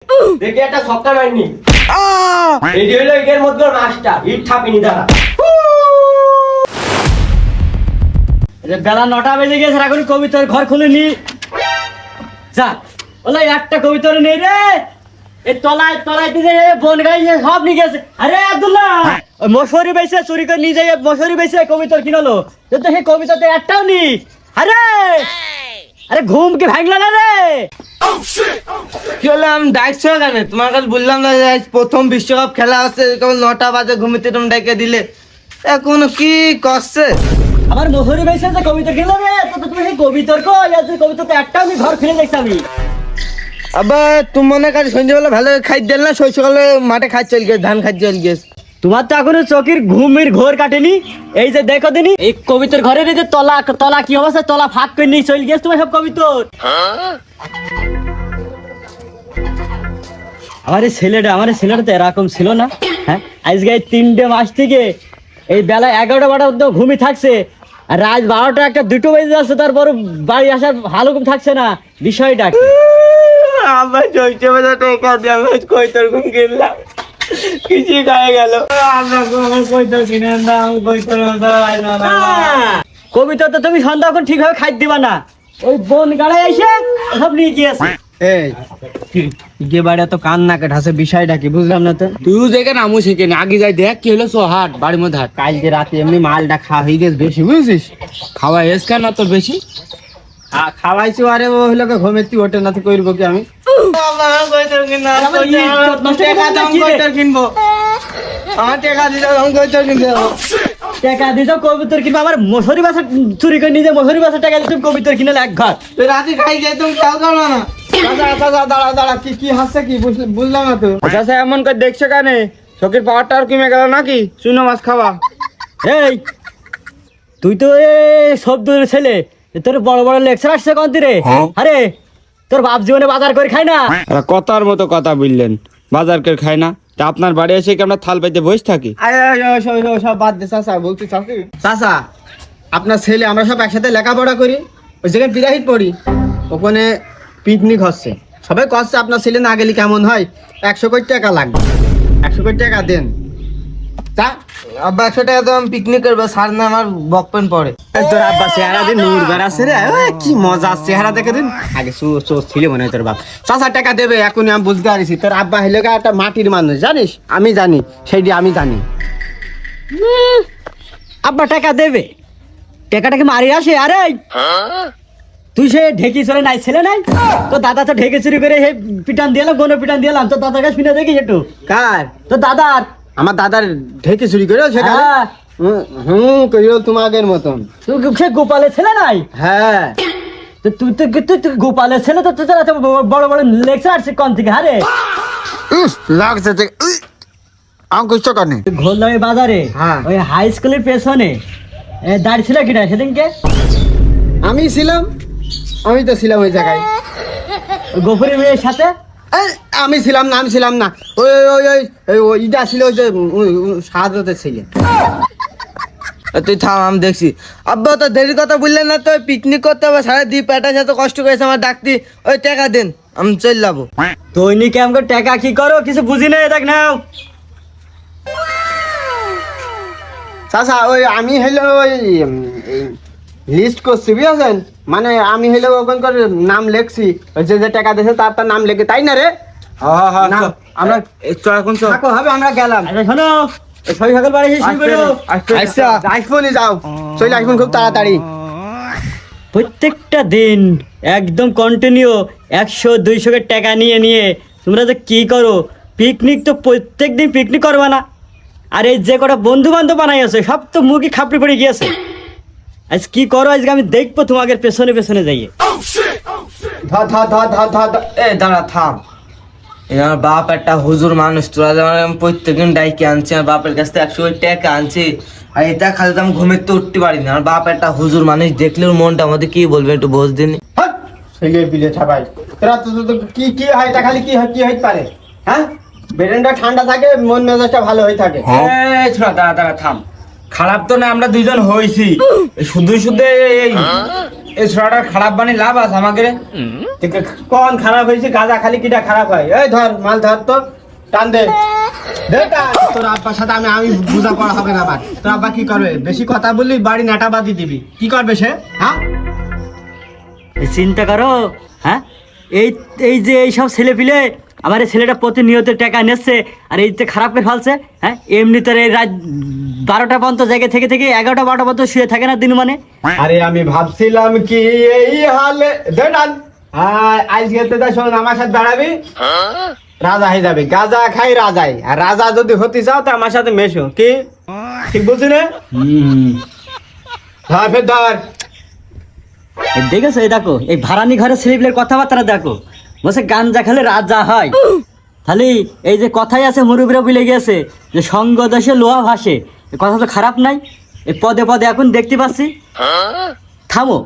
দেখি একটা সক্কা মারনি। এই হলো এর মধ্যে মাছটা ইট থাপিনি দাঁড়া। বেলা 9টা বেজে গেছে, এখন কবিতার ঘর খুলেনি। যা বলে একটা কবিতর নেই রে, এই তলায় তলায় দিয়ে বন গাই সব নিয়ে গেছে। আরে আব্দুল্লাহ মশারি বাইছে চুরি করে নিয়ে যাই, মশারি বাইছে কবিতর কিনলো তো সেই কবিতাতে একটাও নি। আরে আরে ঘুম কি ভাঙলো না রে? কি হলো আমি ডাকছো কেন? তোমার কাছে বললাম না প্রথম বিশ্বকাপ খেলা আছে, কেবল 9টা বাজে ঘুমিতে তুমি ডাকে দিলে, এখন কি করছে? আমার মশারি বাইছে যে কবিতা কিনলো রে, তো তুমি সেই কবিতর কই আছে? কবিতাতে একটাও নি, ঘর ফিরে দেখছি আমি। আবার তুমি মনে করি সন্ধ্যাবেলা ভালো খাই দিল না, সেই সকালে মাঠে খাই চল গেছে, ধান খাই চল গেছে। তোমার তো এখনো চোখের ঘুমের ঘোর কাটেনি। এই যে দেখো দিনি এই কবিতর ঘরের এই যে তলা তলা কি অবস্থা, তলা ফাঁক করে নিয়ে চলে গেছে তোমার সব কবিতর। আমার এই ছেলেটা তো এরকম ছিল না। হ্যাঁ আজকে এই 3টে মাস থেকে এই বেলা 11টা 12টা ঘুমি থাকছে, আর রাত 12টা 1টা 2টো বেজে যাচ্ছে, তারপর বাড়ি আসার ভালো ঘুম থাকছে না। বিষয়টা কি? আমার শৈশবে তো টাকা দিয়ে আমি কইতর ঘুম কিনলাম, কিছু গায়ে গেল। কবিতা তো তুমি সন্ধ্যা এখন ঠিকভাবে খাই দিবা না, ওই বন গাড়ায় এসে সব নিয়ে গিয়েছে। এই যে বাড়ি তো কান নাকে ঢাসে, বিষয়টা কি বুঝলাম না তো। তুইও যেখানে আমু সেখানে আগে যাই দেখ কি হলো, সো হাট বাড়ির মধ্যে হাট। কালকে রাতে এমনি মালটা খাওয়া হয়ে গেছে বেশি, বুঝছিস খাওয়া এস কেন তোর বেশি? খাওয়াইছি, আরে ও হলো ঘুমের তুই ওঠে না, করবো কি আমি? কিনবো আমার টাকা দিতে আমি কইতর কিনবো। টাকা দিত কবিতর কিনবো, আমার মশারি বাসা চুরি করে নিজে মশারি বাসা টাকা দিতে কবিতর কিনে এক ঘর। তুই রাতে খাই যাই তুমি খাও দাও না। দাঁড়া দাঁড়া কি কি হাসছে কি বুঝলাম না তো। আচ্ছা এমন করে দেখছো কেন? চোখের পাওয়ারটা আর কমে গেল নাকি? চুনো মাছ খাওয়া। এই তুই তো সব দূরের ছেলে, তোর বড় বড় লেকচার আসছে কোন তীরে? আরে তোর বাপ জীবনে বাজার করে খায় না? কথার মতো কথা বললেন, বাজার করে খায় না? তা আপনার বাড়ি এসে কি আমরা থাল পাইতে বসে থাকি? সব বাদ দে চাচা, বলছি চাচা আপনার ছেলে আমরা সব একসাথে লেখাপড়া করি, ওই জায়গায় বিরাহিত পড়ি, ওখানে পিকনিক হচ্ছে, সবাই করছে, আপনার ছেলে না গেলে কেমন হয়? 100 কোটি টাকা লাগবে, 100 কোটি টাকা দেন। তা আব্বা 100 টাকা তো আমি পিকনিক করবো, সার না আমার বকপেন পড়ে। তোর আব্বা চেহারা দিন নূর বেড়াচ্ছে রে, কি মজা চেহারা দেখে দিন। আগে ছিল মনে হয় তোর বাপ। 5,000 টাকা দেবে এখনই, আমি বুঝতে পারছি। তোর আব্বা হইলে একটা মাটির মানুষ, জানিস? আমি জানি, সেইটি আমি জানি। আব্বা টাকা দেবে, টাকাটাকে মারি আসে। আরে তুই সে ঢেকি চলে নাই ছেলে নাই, তো দাদা তো ঢেকে চুরি করে পিটান দিলাম, গণ পিটান দিলাম, তো দাদার কাছে শুনে দেখি একটু। কার? তো দাদার। আমার দাদার ঢেকে চুরি করে সেটা? করিও তোমাদের মতন। তুই সে গোপালের ছেলে নাই? হ্যাঁ। তো তুই তো তুই গোপালের ছেলে, তো তোর এত বড় বড় লেকচার আসছে কোন থেকে? আরে লাগছে আমি কিছু কানে ঘোলদামে বাজারে ওই হাই স্কুলের পেছনে দাঁড়িয়ে ছিল কিনা সেদিনকে? আমি ছিলাম, আমি তো ছিলাম ওই জায়গায় গোপুরের মেয়ের সাথে। আমি ছিলাম না, ওই ওই ওই ওইটা ছিল, ওই যে সাহায্যতে ছিলেন। তুই থাম, আমি দেখছি। আব্বা তো দেরির কথা বললেন না তো, পিকনিক করতে হবে, সারা দ্বীপ পেটার সাথে কষ্ট করেছে আমার ডাকতি, ওই টাকা দেন আমি চলে যাবো। দৈনিক আমাকে টাকা কি করো কিছু বুঝি নাই, দেখ নাও। চাচা ওই আমি হইলো ওই লিস্ট করছি বুঝেছেন, মানে আমি হইলো ওখানকার নাম লেখছি, ওই যে যে টাকা দিয়েছে তার নাম লেখে, তাই না রে? আমরা এখন হবে, আমরা গেলাম। শোনো সবাই সকাল বাড়ি এসে শুরু করো। আইফোনে যাও, চলে আসবেন খুব তাড়াতাড়ি। প্রত্যেকটা দিন একদম কন্টিনিউ 100-200 টাকা নিয়ে নিয়ে তোমরা যে কি করো? পিকনিক তো প্রত্যেক দিন পিকনিক করবা না, আর এই যে কটা বন্ধু বান্ধব বানাই আছে সব তো মুখে খাপড়ি পড়ে গিয়েছে। আজ কি করো? আজকে আমি দেখবো তোমাদের পেছনে পেছনে যাইয়ে। দাঁড়া থাম, আমার বাপ একটা হুজুর মানুষ, তোরা যেমন প্রত্যেকদিন ডাইকে আনছি, আমার বাপের কাছ থেকে 100 টাকা আনছি, আর এটা খালি তো আমি ঘুমের তো উঠতে পারি না। আমার বাপ একটা হুজুর মানুষ, দেখলে ওর মনটা আমাদের কি বলবে একটু বোঝ দিন। কি কি হয় এটা খালি কি হইতে পারে? হ্যাঁ, ব্রেনটা ঠান্ডা থাকে, মন মেজাজটা ভালো হয়ে থাকে। দাঁড়া থাম, খারাপ তো না আমরা দুইজন হয়েছি, শুধু শুধু এই ছোড়াটার খারাপ বানি লাভ আছে আমাকে রে? কোন খারাপ হয়েছে? গাঁজা খালি কিটা খারাপ হয়? এই ধর মাল ধর তো, টান দে দে টান। তোর আব্বার সাথে আমি বুঝা পড়া হবে না আমার। তোর আব্বা কি করবে? বেশি কথা বললি বাড়ি নাটা বাদি দিবি। কি করবে সে? হ্যাঁ, এই চিন্তা করো। হ্যাঁ, এই এই যে এইসব ছেলে পিলে আমার এই ছেলেটা প্রতিনিয়ত টাকা নিচ্ছে আর এই যে খারাপ করে ফেলছে। হ্যাঁ, এমনি তোর এই রাত 12টা পর্যন্ত জায়গা থেকে 11টা 12টা পর্যন্ত শুয়ে থাকে না দিন মানে। আরে আমি ভাবছিলাম কি এই হালে দে টান। আজকে তো শোন আমার সাথে দাঁড়াবি, রাজা হয়ে যাবে। গাঁজা খাই রাজাই, আর রাজা যদি হতে চাও তো আমার সাথে মেশো। কি ঠিক বলছি না? হ্যাঁ, ফের ধর। এই দেখেছো, এই দেখো এই ভাড়ানি ঘরের ছেলেপিলের কথাবার্তা দেখো। বলছে গাঞ্জা খেলে রাজা হয়। তাহলে এই যে কথাই আছে মুরুবিরা বলে গেছে যে সঙ্গ দেশে লোহা ভাসে, এই কথা তো খারাপ নাই। এই পদে পদে এখন দেখতে পাচ্ছি। থামো,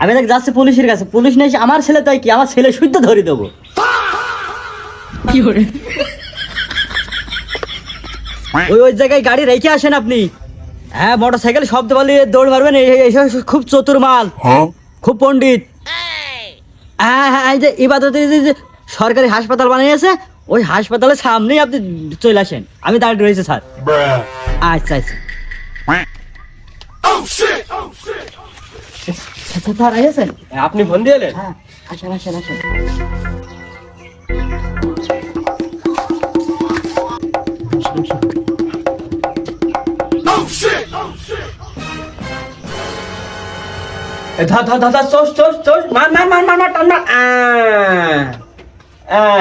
আমি দেখ যাচ্ছি পুলিশের কাছে। পুলিশ নেই, আমার ছেলে তাই কি, আমার ছেলে শুদ্ধ ধরে দেবো। ওই জায়গায় গাড়ি রেখে আসেন আপনি। হ্যাঁ, মোটর সাইকেল শব্দ বলে দৌড় মারবেন। এইসব খুব চতুর মাল, খুব পণ্ডিত। হ্যাঁ হ্যাঁ, এই যে ইবাদতে যে সরকারি হাসপাতাল বানিয়েছে, ওই হাসপাতালের সামনেই আপনি চলে আসেন। আমি দাঁড়িয়ে রয়েছে স্যার। আচ্ছা আচ্ছা স্যার আসেন। আপনি ফোন দিয়েলেন? হ্যাঁ, আসেন আসেন আসেন। ধর ধর ধর ধর, চোষ চোষ চোষ, মার মার মার মার মার, টান মার।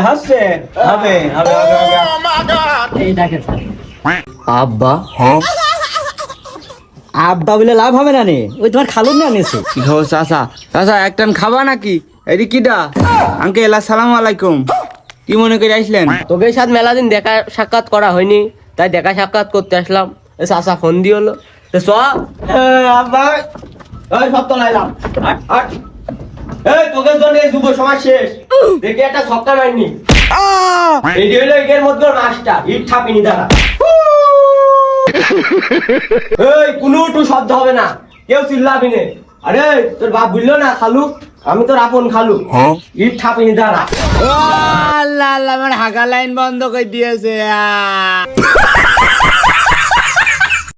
হাসছে, হবে হবে হবে হবে। এই দেখেন স্যার। আব্বা আব্বা বলে লাভ হবে না নে, ওই তোমার খালুন না নিয়েছে। কি খবর চাচা? চাচা একটান খাবা নাকি? এটি কিডা? আঙ্কেল আসসালামু আলাইকুম। কি মনে করে আসলেন? তোকে সাথে মেলা দিন দেখা সাক্ষাৎ করা হয়নি, তাই দেখা সাক্ষাৎ করতে আসলাম। চাচা ফোন দিয়ে হলো তো চ। আব্বা, ওই সব তো লাইলাম। এই তোদের জন্য এই যুব সমাজ শেষ। দেখি একটা ছক্কা মারনি। এই হলো এর মধ্যে মাছটা ইট ছাপিনি দাঁড়া। এই কোনো একটু শব্দ হবে না, কেউ চিল্লাবি না। আরে তোর বাপ বুঝলো না খালু, আমি তোর আপন খালু। ইট ছাপিনি দাঁড়া। আল্লাহ আল্লাহ, আমার হাগা লাইন বন্ধ করে দিয়েছে।